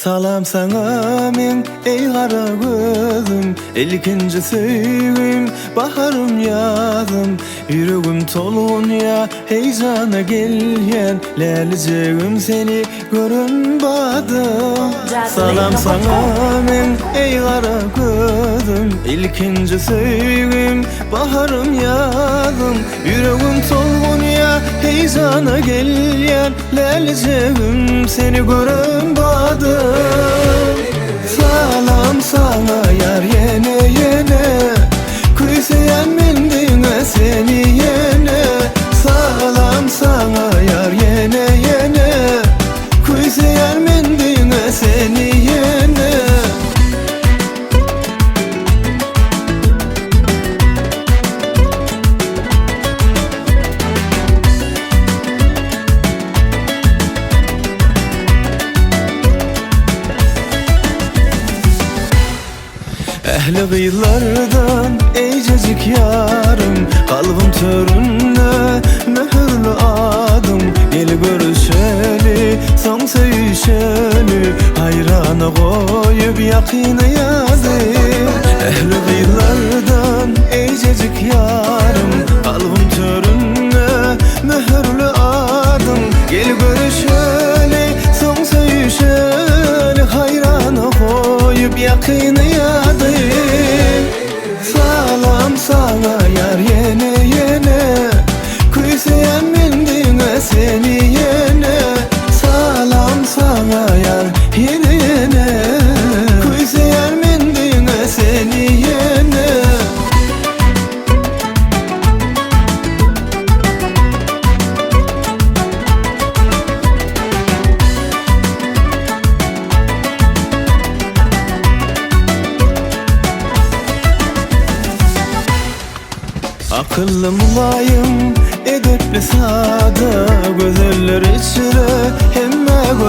Salam sana men ey kara gözüm, ilkinci sevgim, baharım yazım. Yüreğim tolun ya heyecana gelyen, leleceğim seni görünbadım. Salam sana men ey kara gözüm, ilkinci sevgim, baharım yazım. Yüreğim tolun ya heyecana gelyen, leleceğim seni görünbadım. Salam sana yar yene yene, kuysayan mendine seni yene. Salam sana yar yene yene, kuysayan mendine seni yene. Ehli gıylardan eycecik yarım, kalbim töründe mühürlü adım. Gel görüşeli, son sevişeli, hayrana koyup yakını yazayım. Ehli gıylardan eycecik yarım, kalbim töründe mühürlü adım. Gel görüşeli, son sevişeli, hayrana koyup yakını yazayım. Salam sana yar yene yene, kuysayan mendine seni yene. Salam sana yar yene yene, kuysayan mendine seni yene. Akıllı mülayim, edepli sade, gözeller içire hemme